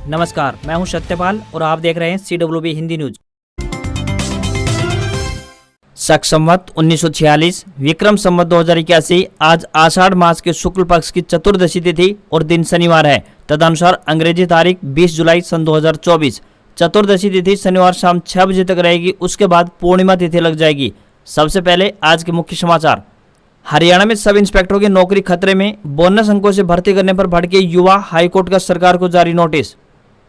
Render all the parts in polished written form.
नमस्कार, मैं हूं सत्यपाल और आप देख रहे हैं CWB हिंदी न्यूज। शक संवत 1946 विक्रम संवत 2081 आज आषाढ़ मास के शुक्ल पक्ष की चतुर्दशी तिथि और दिन शनिवार है। तदनुसार अंग्रेजी तारीख 20 जुलाई सन 2024। चतुर्दशी तिथि शनिवार शाम 6 बजे तक रहेगी। उसके बाद पूर्णिमा तिथि लग जाएगी। सबसे पहले आज के मुख्य समाचार। हरियाणा में सब इंस्पेक्टरों की नौकरी खतरे में, बोनस अंकों से भर्ती करने पर भड़के युवा, हाईकोर्ट का सरकार को जारी नोटिस।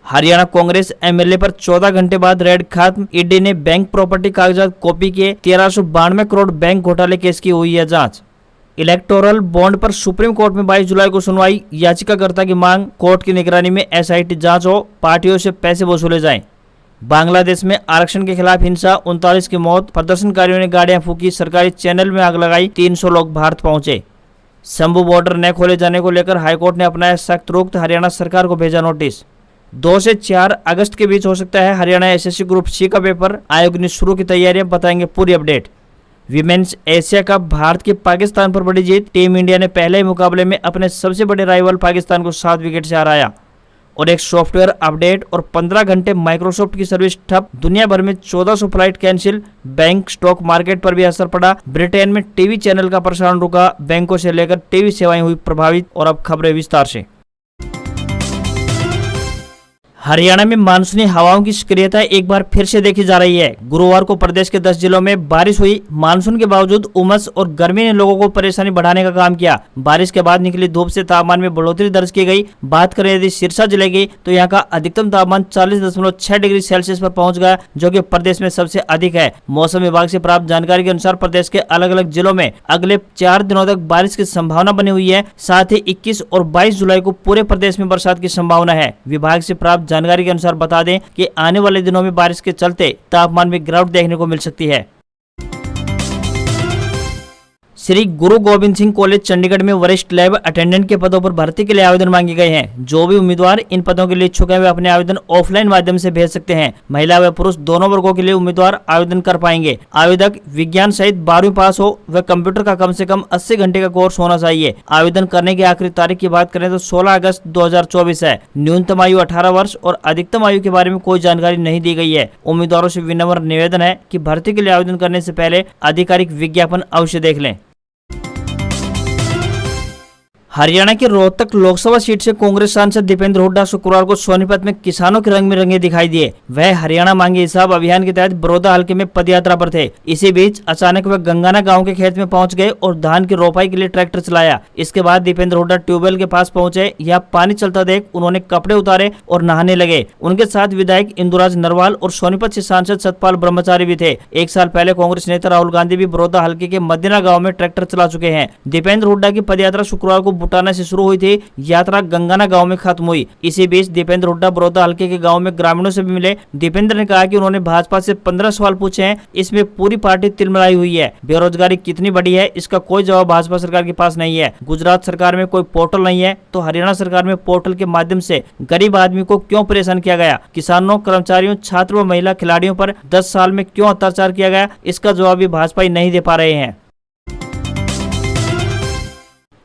हरियाणा कांग्रेस एमएलए पर 14 घंटे बाद रेड खत्म। ईडी ने बैंक प्रॉपर्टी कागजात कॉपी किए। 1392 करोड़ बैंक घोटाले केस की हुई है जांच। इलेक्टोरल बॉन्ड पर सुप्रीम कोर्ट में 22 जुलाई को सुनवाई। याचिकाकर्ता की मांग, कोर्ट की निगरानी में एसआईटी जांच हो, पार्टियों से पैसे वसूले जाएं। बांग्लादेश में आरक्षण के खिलाफ हिंसा, 39 की मौत। प्रदर्शनकारियों ने गाड़ियां फूकी, सरकारी चैनल में आग लगाई। 300 लोग भारत पहुंचे। शंभू बॉर्डर न खोले जाने को लेकर हाईकोर्ट ने अपनाया सख्त रुख। हरियाणा सरकार को भेजा नोटिस। 2 से 4 अगस्त के बीच हो सकता है हरियाणा एसएससी ग्रुप सी का पेपर। आयोग ने शुरू की तैयारियां, बताएंगे पूरी update. Women's Asia cup, Bharat की पाकिस्तान पर बड़ी जीत। टीम इंडिया ने पहले ही मुकाबले में अपने सबसे बड़े राइवल पाकिस्तान को 7 विकेट से हराया। और एक सॉफ्टवेयर अपडेट और 15 घंटे माइक्रोसॉफ्ट की सर्विस ठप। दुनिया भर में 1400 flight cancel. Bank, stock market पर भी असर पड़ा। ब्रिटेन में टीवी चैनल का प्रसारण रुका। बैंकों से लेकर टीवी सेवाएं हुई प्रभावित। और अब खबरें विस्तार से। हरियाणा में मानसूनी हवाओं की सक्रियता एक बार फिर से देखी जा रही है। गुरुवार को प्रदेश के 10 जिलों में बारिश हुई। मानसून के बावजूद उमस और गर्मी ने लोगों को परेशानी बढ़ाने का काम किया। बारिश के बाद निकली धूप से तापमान में बढ़ोतरी दर्ज की गई। बात करें यदि सिरसा जिले की, तो यहाँ का अधिकतम तापमान 40.6 डिग्री सेल्सियस पर पहुंच गया, जो कि प्रदेश में सबसे अधिक है। मौसम विभाग से प्राप्त जानकारी के अनुसार प्रदेश के अलग अलग जिलों में अगले 4 दिनों तक बारिश की संभावना बनी हुई है। साथ ही 21 और 22 जुलाई को पूरे प्रदेश में बरसात की संभावना है। विभाग से प्राप्त जानकारी के अनुसार बता दें कि आने वाले दिनों में बारिश के चलते तापमान में गिरावट देखने को मिल सकती है। श्री गुरु गोबिंद सिंह कॉलेज चंडीगढ़ में वरिष्ठ लैब अटेंडेंट के पदों पर भर्ती के लिए आवेदन मांगे गए हैं। जो भी उम्मीदवार इन पदों के लिए इच्छुक हैं, वे अपने आवेदन ऑफलाइन माध्यम से भेज सकते हैं। महिला व पुरुष दोनों वर्गों के लिए उम्मीदवार आवेदन कर पाएंगे। आवेदक विज्ञान सहित 12वीं पास हो व कंप्यूटर का कम से कम 80 घंटे का कोर्स होना चाहिए। आवेदन करने की आखिरी तारीख की बात करें तो 16 अगस्त 2024 है। न्यूनतम आयु 18 वर्ष और अधिकतम आयु के बारे में कोई जानकारी नहीं दी गई है। उम्मीदवारों से विनम्र निवेदन है कि भर्ती के लिए आवेदन करने से पहले आधिकारिक विज्ञापन अवश्य देख लें। हरियाणा की रोहतक लोकसभा सीट से कांग्रेस सांसद दीपेंद्र हुड्डा शुक्रवार को सोनीपत में किसानों के रंग में रंगे दिखाई दिए। वह हरियाणा मांगे हिसाब अभियान के तहत बड़ौदा हल्के में पदयात्रा पर थे। इसी बीच अचानक वह गंगाना गांव के खेत में पहुंच गए और धान की रोपाई के लिए ट्रैक्टर चलाया। इसके बाद दीपेंद्र हुड्डा ट्यूबवेल के पास पहुंचे। यहाँ पानी चलता देख उन्होंने कपड़े उतारे और नहाने लगे। उनके साथ विधायक इंदुराज नरवाल और सोनीपत से सांसद सतपाल ब्रह्मचारी भी थे। 1 साल पहले कांग्रेस नेता राहुल गांधी भी बड़ौदा हल्के के मदीना गाँव में ट्रैक्टर चला चुके हैं। दीपेंद्र हुड्डा की पदयात्रा शुक्रवार को बुटाना से शुरू हुई थी। यात्रा गंगाना गांव में खत्म हुई। इसी बीच दीपेंद्र हुड्डा बड़ौदा हल्के के गांव में ग्रामीणों से भी मिले। दीपेंद्र ने कहा कि उन्होंने भाजपा से 15 सवाल पूछे हैं। इसमें पूरी पार्टी तिलमिलाई हुई है। बेरोजगारी कितनी बढ़ी है, इसका कोई जवाब भाजपा सरकार के पास नहीं है। गुजरात सरकार में कोई पोर्टल नहीं है, तो हरियाणा सरकार में पोर्टल के माध्यम से गरीब आदमी को क्यों परेशान किया गया? किसानों, कर्मचारियों, छात्र व महिला खिलाड़ियों पर 10 साल में क्यों अत्याचार किया गया? इसका जवाब भी भाजपा ही नहीं दे पा रहे हैं।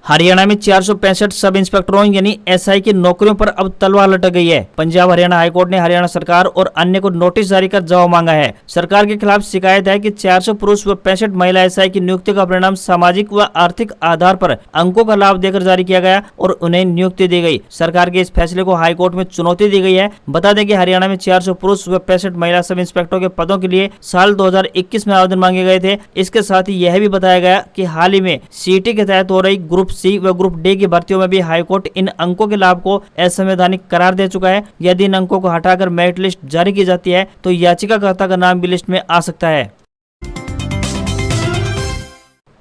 हरियाणा में 465 सब इंस्पेक्टरों यानी एसआई की नौकरियों पर अब तलवार लटक गई है। पंजाब हरियाणा हाईकोर्ट ने हरियाणा सरकार और अन्य को नोटिस जारी कर जवाब मांगा है। सरकार के खिलाफ शिकायत है कि 400 पुरुष व 65 महिला एसआई की नियुक्ति का परिणाम सामाजिक व आर्थिक आधार पर अंकों का लाभ देकर जारी किया गया और उन्हें नियुक्ति दी गई। सरकार के इस फैसले को हाईकोर्ट में चुनौती दी गई है। बता दें कि हरियाणा में 400 पुरुष व 65 महिला सब इंस्पेक्टरों के पदों के लिए साल 2021 में आवेदन मांगे गए थे। इसके साथ ही यह भी बताया गया कि हाल ही में सीटी के तहत हो रही ग्रुप सी व ग्रुप डी की भर्तियों में भी हाईकोर्ट इन अंकों के लाभ को असंवैधानिक करार दे चुका है। यदि इन अंकों को हटाकर मेरिट लिस्ट जारी की जाती है तो याचिकाकर्ता का नाम भी लिस्ट में आ सकता है।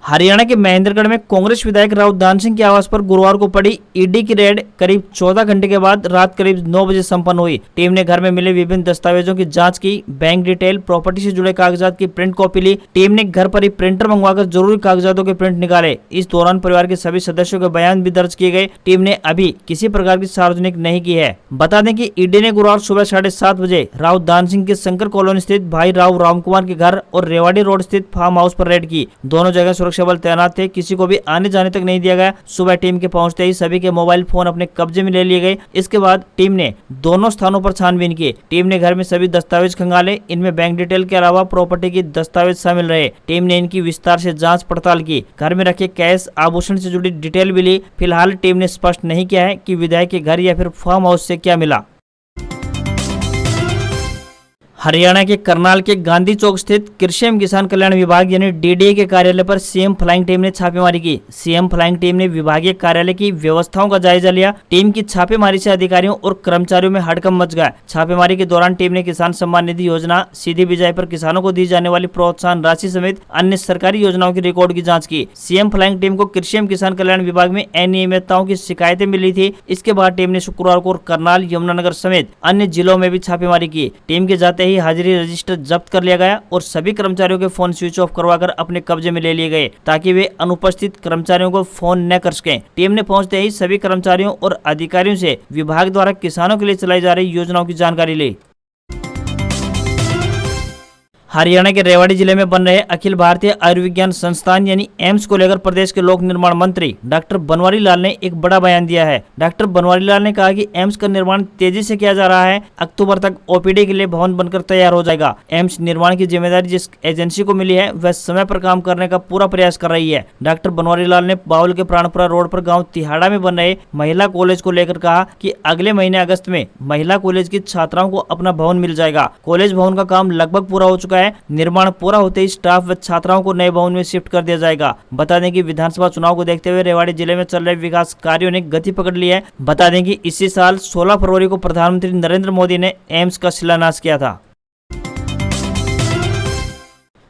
हरियाणा के महेंद्रगढ़ में कांग्रेस विधायक राव दान सिंह के आवास पर गुरुवार को पड़ी ईडी की रेड करीब 14 घंटे के बाद रात करीब 9 बजे संपन्न हुई। टीम ने घर में मिले विभिन्न दस्तावेजों की जांच की। बैंक डिटेल, प्रॉपर्टी से जुड़े कागजात की प्रिंट कॉपी ली। टीम ने घर पर ही प्रिंटर मंगवाकर जरूरी कागजातों के प्रिंट निकाले। इस दौरान परिवार के सभी सदस्यों के बयान भी दर्ज किए गए। टीम ने अभी किसी प्रकार की सार्वजनिक नहीं की है। बता दें कि ईडी ने गुरुवार सुबह 7:30 बजे राव दान सिंह के शंकर कॉलोनी स्थित भाई राव रामकुमार के घर और रेवाड़ी रोड स्थित फार्म हाउस पर रेड की। दोनों जगह सुरक्षा सुरक्षा बल तैनात थे, किसी को भी आने जाने तक नहीं दिया गया। सुबह टीम के पहुंचते ही सभी के मोबाइल फोन अपने कब्जे में ले लिए गए। इसके बाद टीम ने दोनों स्थानों पर छानबीन की। टीम ने घर में सभी दस्तावेज खंगाले, इनमें बैंक डिटेल के अलावा प्रॉपर्टी की दस्तावेज शामिल रहे। टीम ने इनकी विस्तार से जांच पड़ताल की, घर में रखे कैश आभूषण से जुड़ी डिटेल भी ली। फिलहाल टीम ने स्पष्ट नहीं किया है कि विधायक के घर या फिर फार्म हाउस से क्या मिला। हरियाणा के करनाल के गांधी चौक स्थित कृषि एवं किसान कल्याण विभाग यानी डीडीए के कार्यालय पर सीएम फ्लाइंग टीम ने छापेमारी की। सीएम फ्लाइंग टीम ने विभागीय कार्यालय की व्यवस्थाओं का जायजा लिया। टीम की छापेमारी से अधिकारियों और कर्मचारियों में हड़कंप मच गया। छापेमारी के दौरान टीम ने किसान सम्मान निधि योजना, सीधी बिजाई पर किसानों को दी जाने वाली प्रोत्साहन राशि समेत अन्य सरकारी योजनाओं की रिकॉर्ड की जाँच की। सीएम फ्लाइंग टीम को कृषि एवं किसान कल्याण विभाग में अनियमितताओं की शिकायतें मिली थी। इसके बाद टीम ने शुक्रवार को करनाल, यमुनानगर समेत अन्य जिलों में भी छापेमारी की। टीम के जाते ही हाजिरी रजिस्टर जब्त कर लिया गया और सभी कर्मचारियों के फोन स्विच ऑफ करवाकर अपने कब्जे में ले लिए गए ताकि वे अनुपस्थित कर्मचारियों को फोन न कर सकें। टीम ने पहुंचते ही सभी कर्मचारियों और अधिकारियों से विभाग द्वारा किसानों के लिए चलाई जा रही योजनाओं की जानकारी ली। हरियाणा के रेवाड़ी जिले में बन रहे अखिल भारतीय आयुर्विज्ञान संस्थान यानी एम्स को लेकर प्रदेश के लोक निर्माण मंत्री डॉक्टर बनवारी लाल ने एक बड़ा बयान दिया है। डॉक्टर बनवारी लाल ने कहा कि एम्स का निर्माण तेजी से किया जा रहा है। अक्टूबर तक ओपीडी के लिए भवन बनकर तैयार हो जाएगा। एम्स निर्माण की जिम्मेदारी जिस एजेंसी को मिली है वह समय पर काम करने का पूरा प्रयास कर रही है। डॉक्टर बनवारी लाल ने बाउल के प्राणपुरा रोड पर गाँव तिहाड़ा में बन रहे महिला कॉलेज को लेकर कहा कि अगले महीने अगस्त में महिला कॉलेज की छात्राओं को अपना भवन मिल जाएगा। कॉलेज भवन का काम लगभग पूरा हो चुका है। निर्माण पूरा होते ही स्टाफ व छात्राओं को नए भवन में शिफ्ट कर दिया जाएगा। बता दें कि विधानसभा चुनाव को देखते हुए रेवाड़ी जिले में चल रहे विकास कार्यों ने गति पकड़ ली है। बता दें कि इसी साल 16 फरवरी को प्रधानमंत्री नरेंद्र मोदी ने एम्स का शिलान्यास किया था।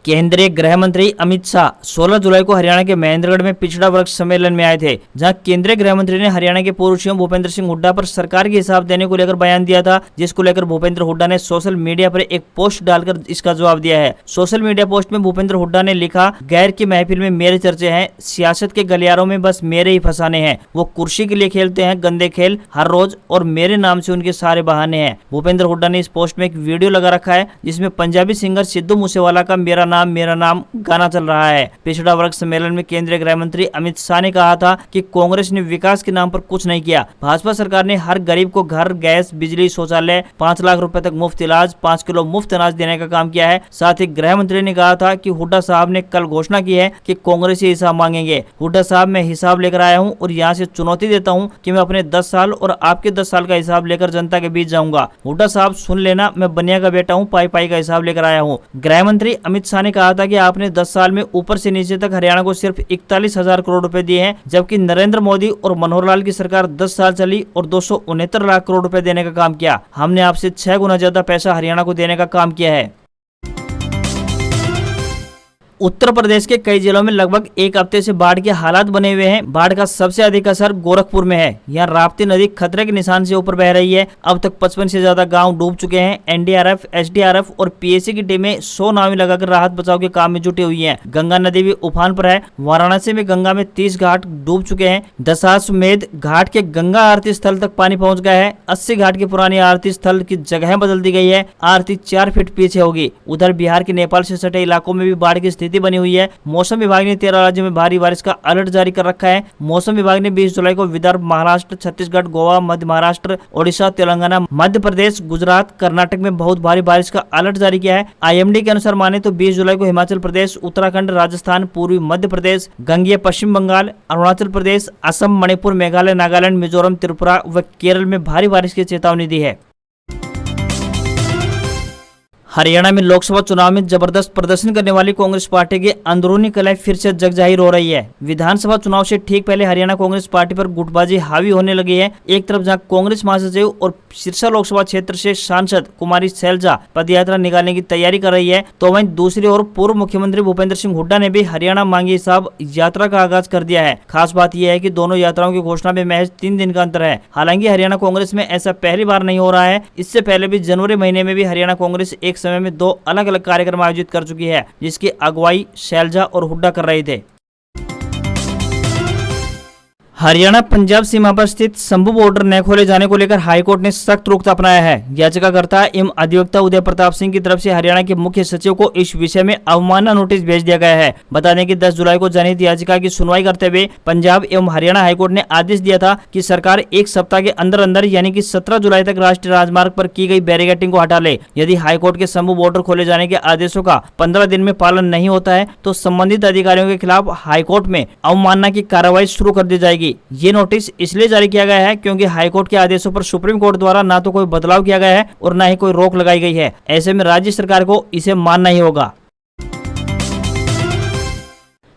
केंद्रीय गृह मंत्री अमित शाह 16 जुलाई को हरियाणा के महेंद्रगढ़ में पिछड़ा वर्ग सम्मेलन में आए थे, जहां केंद्रीय गृह मंत्री ने हरियाणा के पूर्व सीएम भूपेंद्र सिंह हुड्डा पर सरकार के हिसाब देने को लेकर बयान दिया था, जिसको लेकर भूपेंद्र हुड्डा ने सोशल मीडिया पर एक पोस्ट डालकर इसका जवाब दिया है। सोशल मीडिया पोस्ट में भूपेंद्र हुड्डा ने लिखा, गैर की महफिल में मेरे चर्चे हैं, सियासत के गलियारों में बस मेरे ही फंसाने हैं। वो कुर्सी के लिए खेलते हैं गंदे खेल हर रोज और मेरे नाम से उनके सारे बहाने हैं। भूपेंद्र हुड्डा ने इस पोस्ट में एक वीडियो लगा रखा है जिसमें पंजाबी सिंगर सिद्धू मूसेवाला का मेरा नाम गाना चल रहा है। पिछड़ा वर्ग सम्मेलन में केंद्रीय गृह मंत्री अमित शाह ने कहा था कि कांग्रेस ने विकास के नाम पर कुछ नहीं किया। भाजपा सरकार ने हर गरीब को घर, गैस, बिजली, शौचालय, 5 लाख रुपए तक मुफ्त इलाज, 5 किलो मुफ्त अनाज देने का काम किया है। साथ ही गृह मंत्री ने कहा था कि हुड्डा साहब ने कल घोषणा की है कि कांग्रेस हिसाब मांगेंगे। हुड्डा साहब, मैं हिसाब लेकर आया हूँ और यहाँ से चुनौती देता हूँ कि मैं अपने 10 साल और आपके 10 साल का हिसाब लेकर जनता के बीच जाऊंगा। हुड्डा साहब सुन लेना, मैं बनिया का बेटा हूँ, पाई पाई का हिसाब लेकर आया हूँ। गृह मंत्री अमित शाह ने कहा था कि आपने 10 साल में ऊपर से नीचे तक हरियाणा को सिर्फ 41,000 करोड़ रुपए दिए हैं, जबकि नरेंद्र मोदी और मनोहर लाल की सरकार 10 साल चली और 269 लाख करोड़ रुपए देने का काम किया। हमने आपसे 6 गुना ज्यादा पैसा हरियाणा को देने का काम किया है। उत्तर प्रदेश के कई जिलों में लगभग एक हफ्ते से बाढ़ के हालात बने हुए हैं। बाढ़ का सबसे अधिक असर गोरखपुर में है। यहाँ राप्ती नदी खतरे के निशान से ऊपर बह रही है। अब तक 55 से ज्यादा गांव डूब चुके हैं। एनडीआरएफ, एसडीआरएफ और पीएसी की टीमें 100 नावें लगाकर राहत बचाव के काम में जुटी हुई हैं। गंगा नदी भी उफान पर है। वाराणसी में गंगा में 30 घाट डूब चुके हैं। दशाश्वमेध घाट के गंगा आरती स्थल तक पानी पहुंच गया है। 80 घाट की पुरानी आरती स्थल की जगह बदल दी गई है। आरती 4 फीट पीछे होगी। उधर बिहार के नेपाल से सटे इलाकों में भी बाढ़ की स्थिति बनी हुई है। मौसम विभाग ने 13 राज्यों में भारी बारिश का अलर्ट जारी कर रखा है। मौसम विभाग ने 20 जुलाई को विदर्भ, महाराष्ट्र, छत्तीसगढ़, गोवा, मध्य महाराष्ट्र, ओडिशा, तेलंगाना, मध्य प्रदेश, गुजरात, कर्नाटक में बहुत भारी बारिश का अलर्ट जारी किया है। आईएमडी के अनुसार माने तो 20 जुलाई को हिमाचल प्रदेश, उत्तराखंड, राजस्थान, पूर्वी मध्य प्रदेश, गंगेय पश्चिम बंगाल, अरुणाचल प्रदेश, असम, मणिपुर, मेघालय, नागालैंड, मिजोरम, त्रिपुरा व केरल में भारी बारिश की चेतावनी दी है। हरियाणा में लोकसभा चुनाव में जबरदस्त प्रदर्शन करने वाली कांग्रेस पार्टी की अंदरूनी कलह फिर से जगजाहिर हो रही है। विधानसभा चुनाव से ठीक पहले हरियाणा कांग्रेस पार्टी पर गुटबाजी हावी होने लगी है। एक तरफ जहां कांग्रेस महासचिव और सिरसा लोकसभा क्षेत्र से सांसद कुमारी शैलजा पदयात्रा निकालने की तैयारी कर रही है, तो वहीं दूसरी ओर पूर्व मुख्यमंत्री भूपेंद्र सिंह हुड्डा ने भी हरियाणा मांगी हिसाब यात्रा का आगाज कर दिया है। खास बात यह है कि दोनों यात्राओं की घोषणा में महज 3 दिन का अंतर है। हालांकि हरियाणा कांग्रेस में ऐसा पहली बार नहीं हो रहा है। इससे पहले भी जनवरी महीने में भी हरियाणा कांग्रेस एक समय में 2 अलग अलग कार्यक्रम आयोजित कर चुकी है, जिसकी अगुवाई शैलजा और हुड्डा कर रहे थे। हरियाणा पंजाब सीमा पर स्थित शंभू बॉर्डर न खोले जाने को लेकर हाईकोर्ट ने सख्त रुख अपनाया है। याचिकाकर्ता एवं अधिवक्ता उदय प्रताप सिंह की तरफ से हरियाणा के मुख्य सचिव को इस विषय में अवमानना नोटिस भेज दिया गया है। बता दें कि 10 जुलाई को जनहित याचिका की सुनवाई करते हुए पंजाब एवं हरियाणा हाईकोर्ट ने आदेश दिया था कि सरकार एक सप्ताह के अंदर अंदर यानी कि 17 जुलाई तक राष्ट्रीय राजमार्ग पर की गई बैरिकेडिंग को हटा ले। यदि हाईकोर्ट के शंभू बॉर्डर खोले जाने के आदेशों का 15 दिन में पालन नहीं होता है तो संबंधित अधिकारियों के खिलाफ हाईकोर्ट में अवमानना की कार्रवाई शुरू कर दी जाएगी। ये नोटिस इसलिए जारी किया गया है क्योंकि हाईकोर्ट के आदेशों पर सुप्रीम कोर्ट द्वारा ना तो कोई बदलाव किया गया है और ना ही कोई रोक लगाई गई है। ऐसे में राज्य सरकार को इसे मानना ही होगा।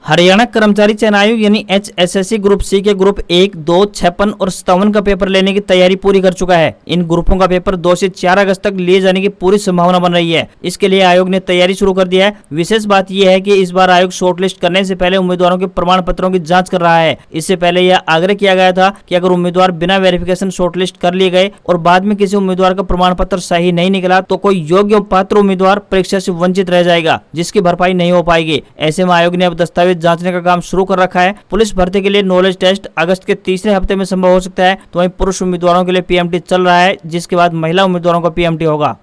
हरियाणा कर्मचारी चयन आयोग यानी HSSC ग्रुप सी के ग्रुप 1, 2, 56 और 57 का पेपर लेने की तैयारी पूरी कर चुका है। इन ग्रुपों का पेपर 2 से 4 अगस्त तक लिए जाने की पूरी संभावना बन रही है। इसके लिए आयोग ने तैयारी शुरू कर दिया है। विशेष बात यह है कि इस बार आयोग शॉर्टलिस्ट करने से पहले उम्मीदवारों के प्रमाण पत्रों की जाँच कर रहा है। इससे पहले यह आग्रह किया गया था कि अगर उम्मीदवार बिना वेरिफिकेशन शॉर्टलिस्ट कर लिए गए और बाद में किसी उम्मीदवार का प्रमाण पत्र सही नहीं निकला तो कोई योग्य पात्र उम्मीदवार परीक्षा से वंचित रह जाएगा, जिसकी भरपाई नहीं हो पाएगी। ऐसे में आयोग ने अब दस्तावेज जांचने का काम शुरू कर रखा है। पुलिस भर्ती के लिए नॉलेज टेस्ट अगस्त के तीसरे हफ्ते में संभव हो सकता है, तो वहीं पुरुष उम्मीदवारों के लिए PMT चल रहा है, जिसके बाद महिला उम्मीदवारों का PMT होगा।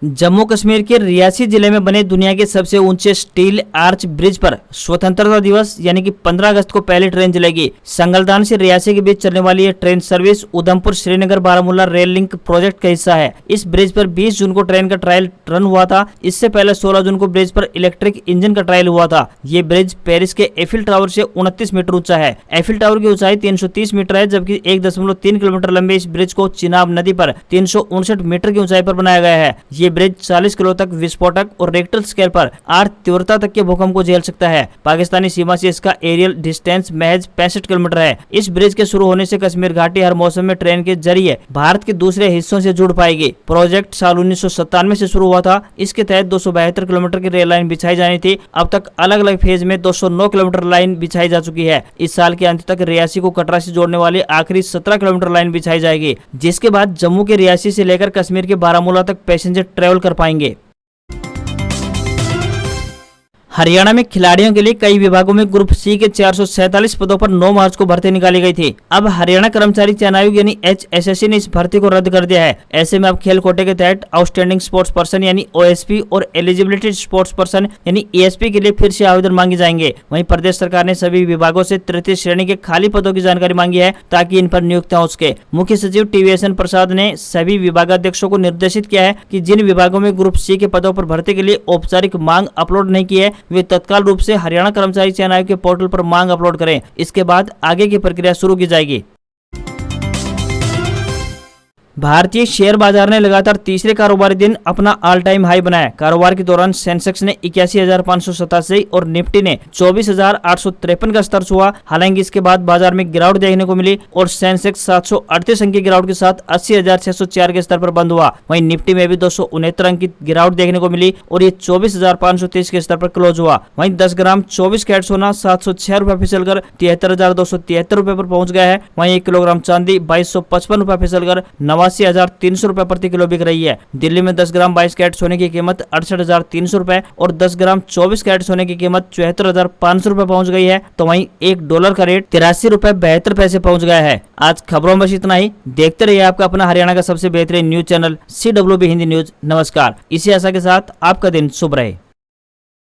जम्मू कश्मीर के रियासी जिले में बने दुनिया के सबसे ऊंचे स्टील आर्च ब्रिज पर स्वतंत्रता दिवस यानी कि 15 अगस्त को पहली ट्रेन चलेगी। संगलदान से रियासी के बीच चलने वाली यह train service Udhampur Srinagar Baramulla rail link project का हिस्सा है। इस ब्रिज पर 20 जून को ट्रेन का ट्रायल रन हुआ था। इससे पहले 16 जून को ब्रिज पर इलेक्ट्रिक इंजन का ट्रायल हुआ था। ये ब्रिज पेरिस के एफिल टावर से 29 मीटर ऊंचा है। एफिल टावर की ऊंचाई 330 मीटर है, जबकि 1.3 किलोमीटर लंबे इस ब्रिज को चिनाब नदी पर 359 मीटर की ऊंचाई पर बनाया गया है। ये ब्रिज 40 किलो तक विस्फोटक और रेक्टर स्केल पर 8 तीव्रता तक के भूकंप को झेल सकता है। पाकिस्तानी सीमा से इसका एरियल डिस्टेंस महज 65 किलोमीटर है। इस ब्रिज के शुरू होने से कश्मीर घाटी हर मौसम में ट्रेन के जरिए भारत के दूसरे हिस्सों से जुड़ पाएगी। प्रोजेक्ट साल 1997 से शुरू हुआ था। इसके तहत 272 किलोमीटर की रेल लाइन बिछाई जानी थी। अब तक अलग अलग फेज में 209 किलोमीटर लाइन बिछाई जा चुकी है। इस साल के अंत तक रियासी को कटरा से जोड़ने वाली आखिरी 17 किलोमीटर लाइन बिछाई जाएगी, जिसके बाद जम्मू के रियासी से लेकर कश्मीर के बारामूला तक पैसेंजर ट्रेवल कर पाएंगे। हरियाणा में खिलाड़ियों के लिए कई विभागों में ग्रुप सी के 447 पदों पर 9 मार्च को भर्ती निकाली गई थी। अब हरियाणा कर्मचारी चयन आयोग यानी HSSC ने इस भर्ती को रद्द कर दिया है। ऐसे में अब खेल कोटे के तहत आउटस्टैंडिंग स्पोर्ट्स पर्सन यानी OSP और एलिजिबिलिटी स्पोर्ट्स पर्सन यानी ESP के लिए फिर से आवेदन मांगे जाएंगे। वहीं प्रदेश सरकार ने सभी विभागों से तृतीय श्रेणी के खाली पदों की जानकारी मांगी है ताकि इन पर नियुक्तियां हो सके। मुख्य सचिव TVSN प्रसाद ने सभी विभागाध्यक्षों को निर्देशित किया है कि जिन विभागों में ग्रुप सी के पदों पर भर्ती के लिए औपचारिक मांग अपलोड नहीं की है वे तत्काल रूप से हरियाणा कर्मचारी चयन आयोग के पोर्टल पर मांग अपलोड करें। इसके बाद आगे की प्रक्रिया शुरू की जाएगी। भारतीय शेयर बाजार ने लगातार तीसरे कारोबारी दिन अपना ऑल टाइम हाई बनाया। कारोबार के दौरान सेंसेक्स ने 81,587 और निफ्टी ने 24,853 का स्तर छुआ। हालांकि इसके बाद बाजार में गिरावट देखने को मिली और सेंसेक्स 738 अंक की गिरावट के साथ 80,604 के स्तर पर बंद हुआ। वहीं निफ्टी में भी 269 अंक की गिरावट देखने को मिली और ये 24,530 के स्तर पर क्लोज हुआ। वहीं 10 ग्राम 24 कैरेट सोना 706 रुपए फिसलकर 73,273 रुपए पर पहुंच गया है। वहीं 1 किलोग्राम चांदी 2255 रुपए फिसलकर 89,300 रुपए प्रति किलो बिक रही है। दिल्ली में 10 ग्राम 22 कैरेट सोने की कीमत 68,300 रुपए और 10 ग्राम 24 कैरेट सोने की कीमत 74,500 रुपए पहुंच गई है। तो वहीं $1 का रेट 83 रुपए 72 पैसे पहुंच गया है। आज खबरों में बस इतना ही। देखते रहिए आपका अपना हरियाणा का सबसे बेहतरीन news channel CWB Hindi news. नमस्कार। इसी आशा के साथ आपका दिन शुभ रहे।